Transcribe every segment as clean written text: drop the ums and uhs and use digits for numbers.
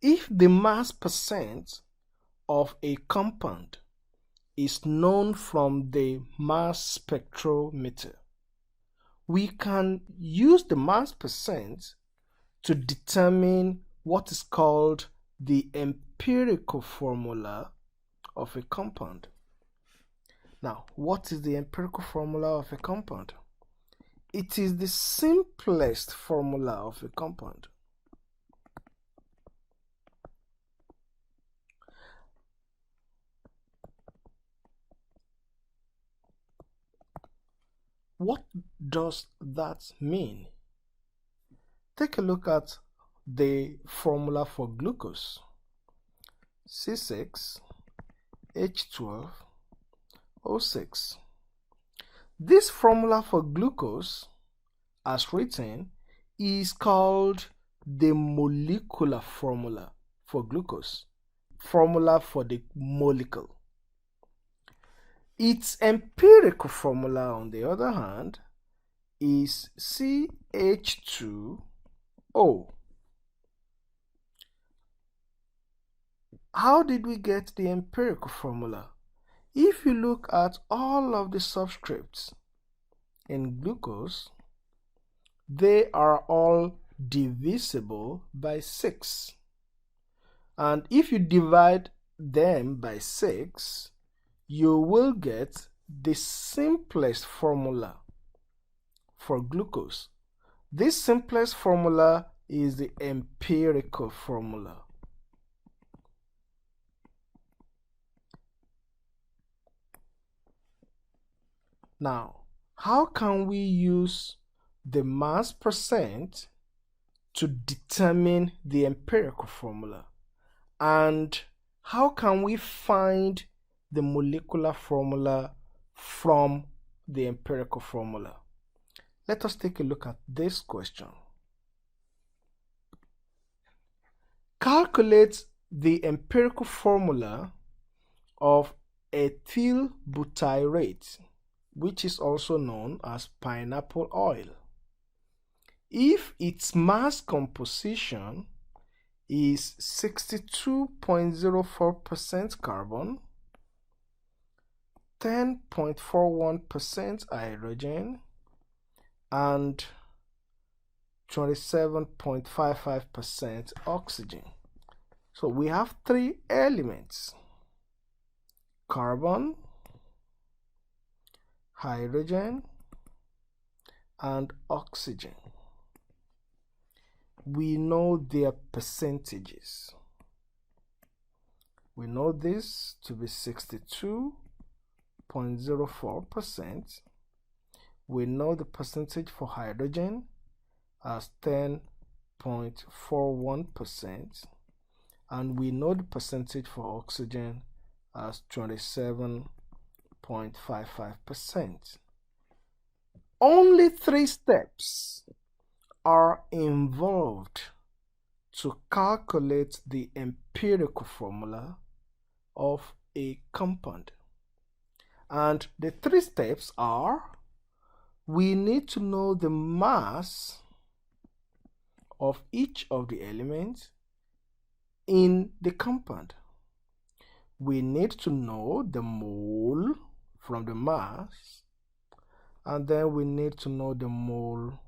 If the mass percent of a compound is known from the mass spectrometer, we can use the mass percent to determine what is called the empirical formula of a compound. Now, what is the empirical formula of a compound? It is the simplest formula of a compound. What does that mean? Take a look at the formula for glucose. C6H12O6. This formula for glucose, as written, is called the molecular formula for glucose, formula for the molecule. Its empirical formula, on the other hand, is CH2O. How did we get the empirical formula? If you look at all of the subscripts in glucose, they are all divisible by 6. And if you divide them by 6, you will get the simplest formula for glucose. This simplest formula is the empirical formula. Now, how can we use the mass percent to determine the empirical formula? And how can we find the molecular formula from the empirical formula? Let us take a look at this question. Calculate the empirical formula of ethyl butyrate, which is also known as pineapple oil. If its mass composition is 62.04% carbon, 10.41% hydrogen, and 27.55% oxygen. So we have 3 elements: carbon, hydrogen, and oxygen. We know their percentages. We know this to be 62.04%. We know the percentage for hydrogen as 10.41%, and we know the percentage for oxygen as 27.55%. Only 3 steps are involved to calculate the empirical formula of a compound. And the 3 steps are: we need to know the mass of each of the elements in the compound. We need to know the mole from the mass, and then we need to know the mole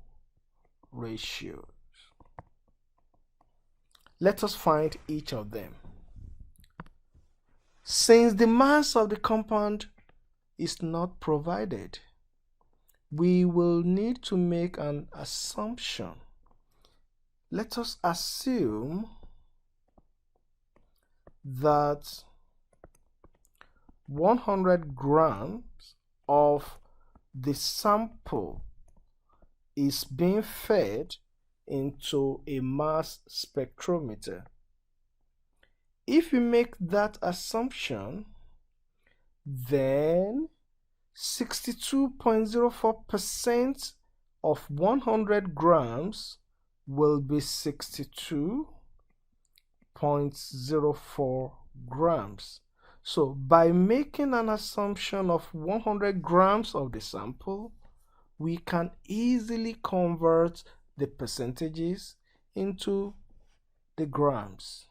ratios. Let us find each of them. Since the mass of the compound is not provided, we will need to make an assumption. Let us assume that 100 grams of the sample is being fed into a mass spectrometer. If you make that assumption, then 62.04% of 100 grams will be 62.04 grams. So by making an assumption of 100 grams of the sample, we can easily convert the percentages into the grams.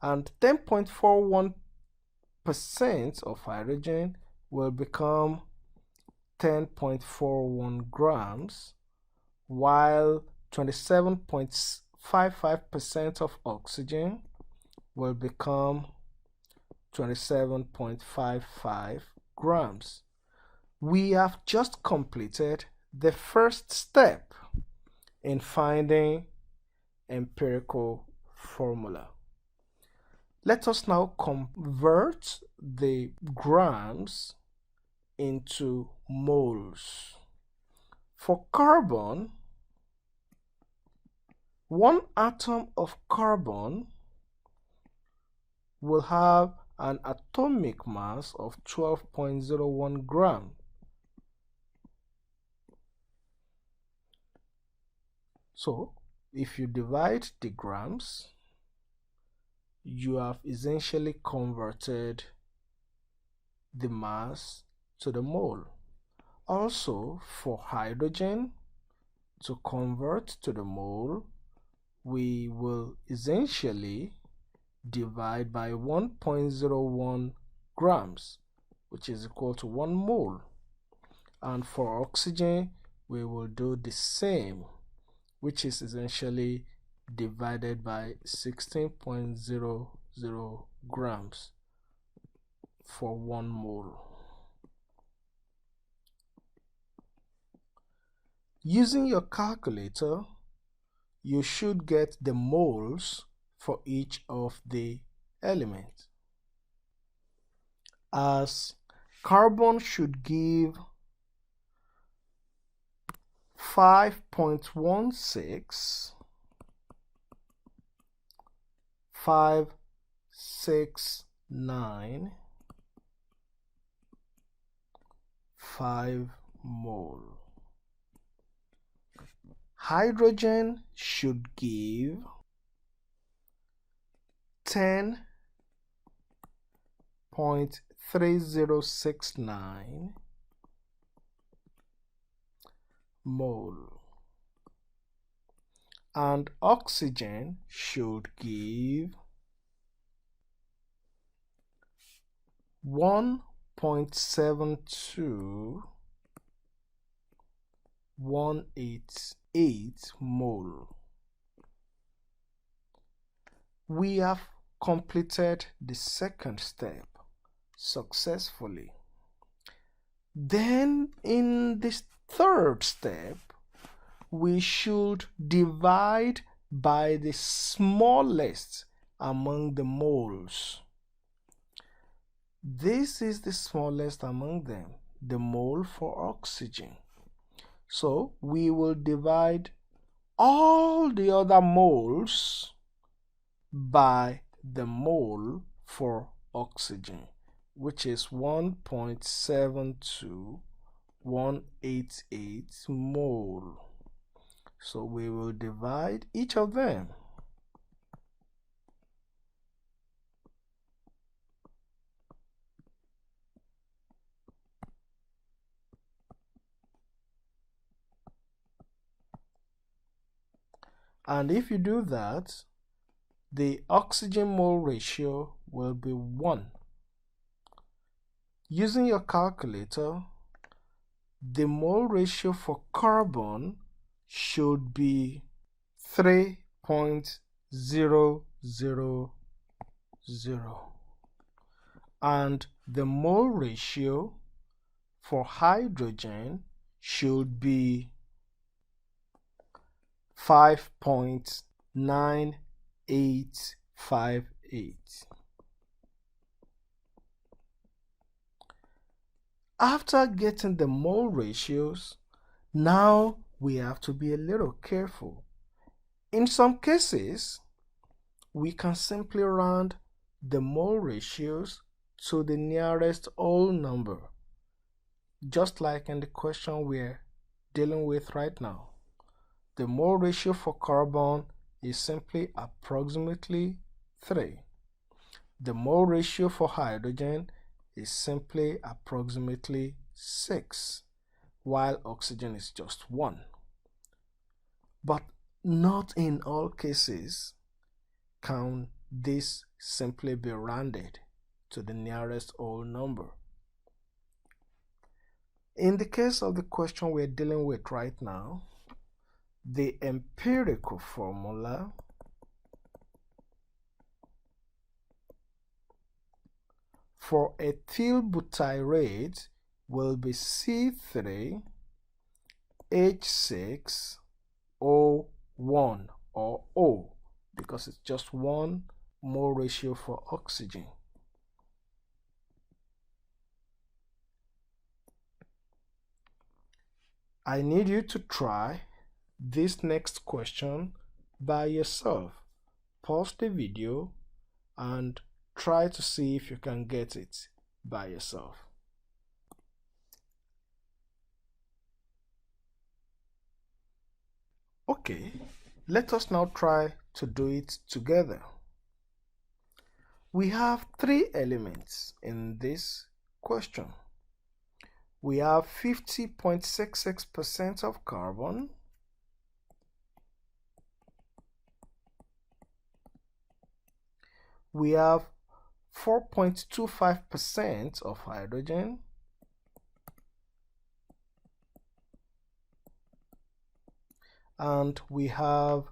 and 10.41% of hydrogen will become 10.41 grams, while 27.55% of oxygen will become 27.55 grams. We have just completed the first step in finding empirical formula. Let us now convert the grams into moles. For carbon, 1 atom of carbon will have an atomic mass of 12.01 gram. So, if you divide the grams, you have essentially converted the mass to the mole. Also, for hydrogen, to convert to the mole, we will essentially divide by 1.01 grams, which is equal to 1 mole. And for oxygen, we will do the same, which is essentially divided by 16.00 grams for 1 mole. Using your calculator, you should get the moles for each of the elements. As carbon should give 5.16, 569, 5 mole. Hydrogen should give 10.3069 mole, and oxygen should give 1.72188 mole. We have completed the second step successfully. Then in this third step, we should divide by the smallest among the moles. This is the smallest among them, the mole for oxygen. So we will divide all the other moles by the mole for oxygen, which is 1.72188 mole. So we will divide each of them. And if you do that, the oxygen mole ratio will be 1. Using your calculator, the mole ratio for carbon should be 3.000, and the mole ratio for hydrogen should be 5.9858. After getting the mole ratios, now we have to be a little careful. In some cases, we can simply round the mole ratios to the nearest whole number, just like in the question we're dealing with right now. The mole ratio for carbon is simply approximately 3. The mole ratio for hydrogen is simply approximately 6, while oxygen is just 1. But not in all cases can this simply be rounded to the nearest whole number. In the case of the question we're dealing with right now, the empirical formula for ethyl butyrate will be C3H6O1, or O, because it's just one mole ratio for oxygen. I need you to try this next question by yourself. Pause the video and try to see if you can get it by yourself. Okay, let us now try to do it together. We have three elements in this question. We have 50.66% of carbon, we have 4.25% of hydrogen, and we have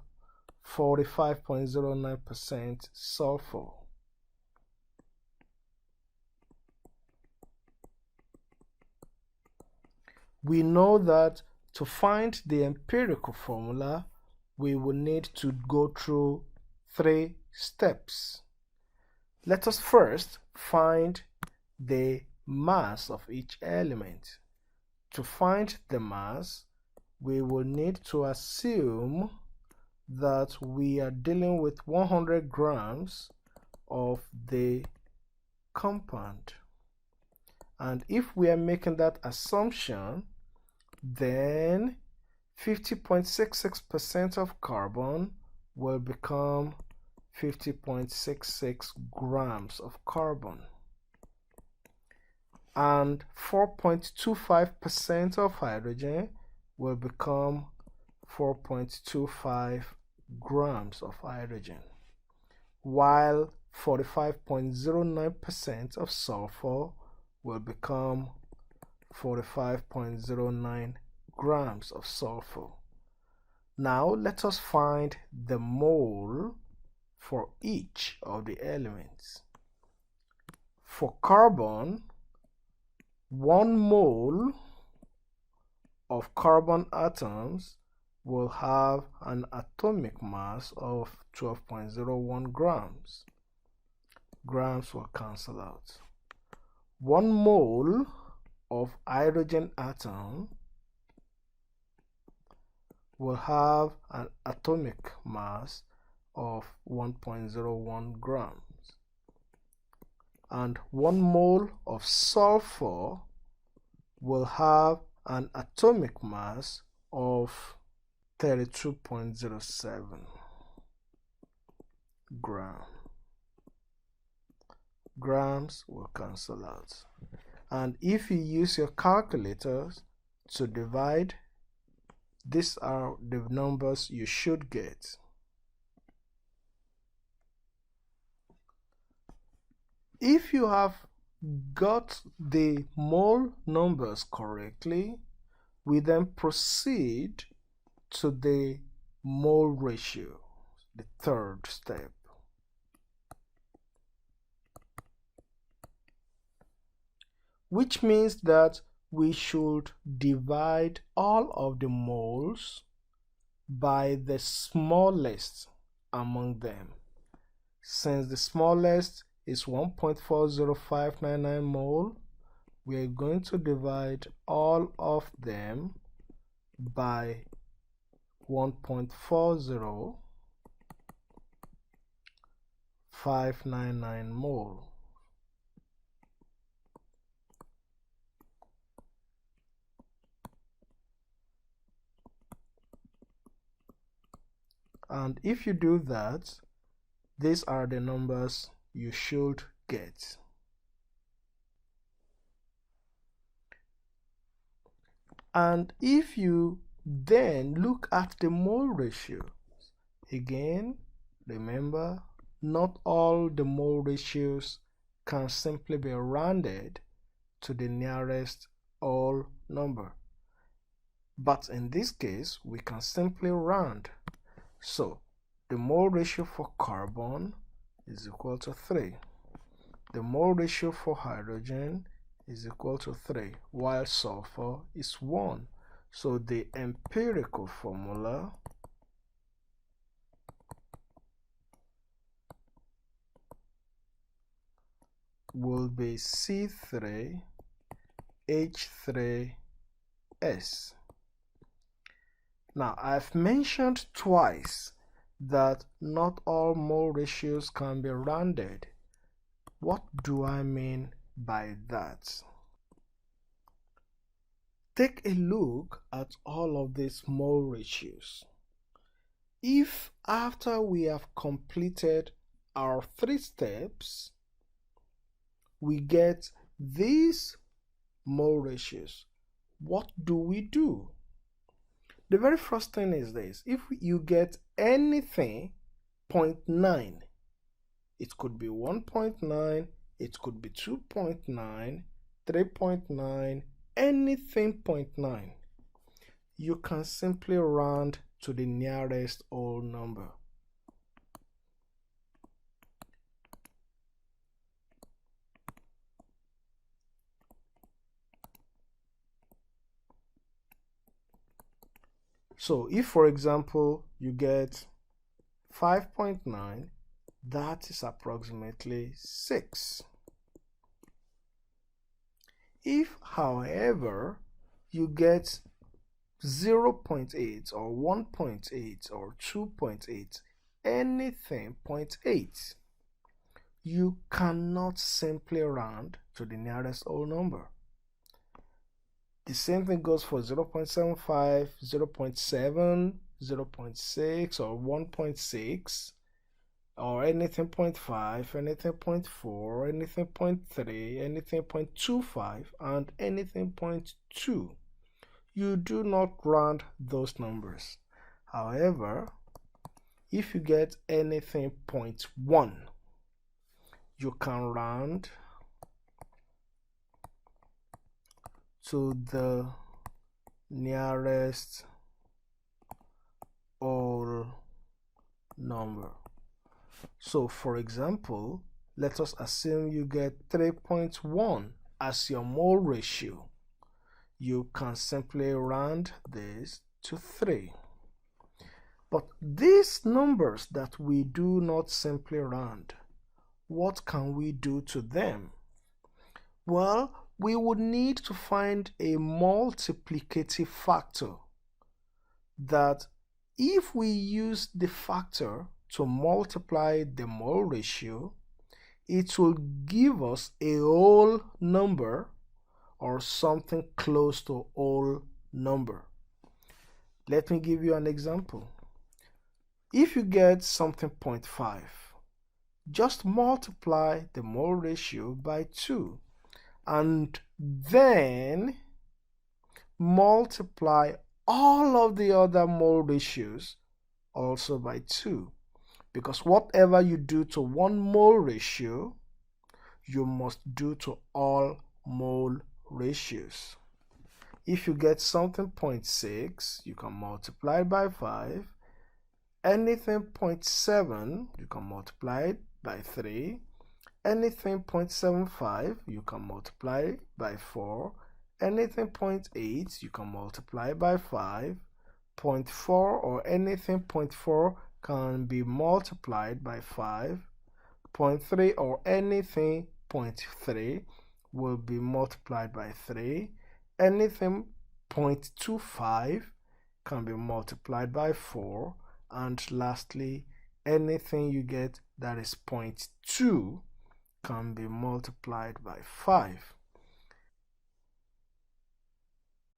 45.09% sulfur. We know that to find the empirical formula, we will need to go through three steps. Let us first find the mass of each element. To find the mass, we will need to assume that we are dealing with 100 grams of the compound. And if we are making that assumption, then 50.66% of carbon will become 50.66 grams of carbon, and 4.25% of hydrogen will become 4.25 grams of hydrogen, while 45.09% of sulfur will become 45.09 grams of sulfur. Now let us find the mole for each of the elements. For carbon, 1 mole of carbon atoms will have an atomic mass of 12.01 grams. Grams will cancel out. 1 mole of hydrogen atom will have an atomic mass of 1.01 grams, and 1 mole of sulfur will have an atomic mass of 32.07 grams. Grams will cancel out. And if you use your calculators to divide, these are the numbers you should get. If you have got the mole numbers correctly, we then proceed to the mole ratio, the third step. Which means that we should divide all of the moles by the smallest among them. Since the smallest is 1.40599 mole, we are going to divide all of them by 1.40599 mole. And if you do that, these are the numbers you should get. And if you then look at the mole ratio, again, remember not all the mole ratios can simply be rounded to the nearest whole number. But in this case, we can simply round. So, the mole ratio for carbon is equal to 3. The mole ratio for hydrogen is equal to 3, while sulfur is 1. So, the empirical formula will be C3H3S. Now, I've mentioned twice that not all mole ratios can be rounded. What do I mean by that? Take a look at all of these mole ratios. If after we have completed our 3 steps, we get these mole ratios, what do? The very first thing is this: if you get anything 0.9, it could be 1.9, it could be 2.9, 3.9, anything 0.9, you can simply round to the nearest whole number. So if, for example, you get 5.9, that is approximately 6. If, however, you get 0.8 or 1.8 or 2.8, anything 0.8, you cannot simply round to the nearest whole number. The same thing goes for 0.75, 0.7, 0.6 or 1.6, or anything 0.5, anything 0.4, anything 0.3, anything 0.25, and anything 0.2. You do not round those numbers. However, if you get anything 0.1, you can round to the nearest whole number. So, for example, let us assume you get 3.1 as your mole ratio. You can simply round this to 3. But these numbers that we do not simply round, what can we do to them? Well, we would need to find a multiplicative factor that, if we use the factor to multiply the mole ratio, it will give us a whole number or something close to a whole number. Let me give you an example. If you get something 0.5, just multiply the mole ratio by 2 and then multiply all of the other mole ratios also by 2, because whatever you do to one mole ratio, you must do to all mole ratios. If you get something 0.6, you can multiply by 5. Anything 0.7, you can multiply it by 3. Anything 0.75, you can multiply by 4. Anything 0.8, you can multiply by 5. 0.4 or anything 0.4 can be multiplied by 5. 0.3 or anything 0.3 will be multiplied by 3. Anything 0.25 can be multiplied by 4. And lastly, anything you get that is 0.2 can be multiplied by 5.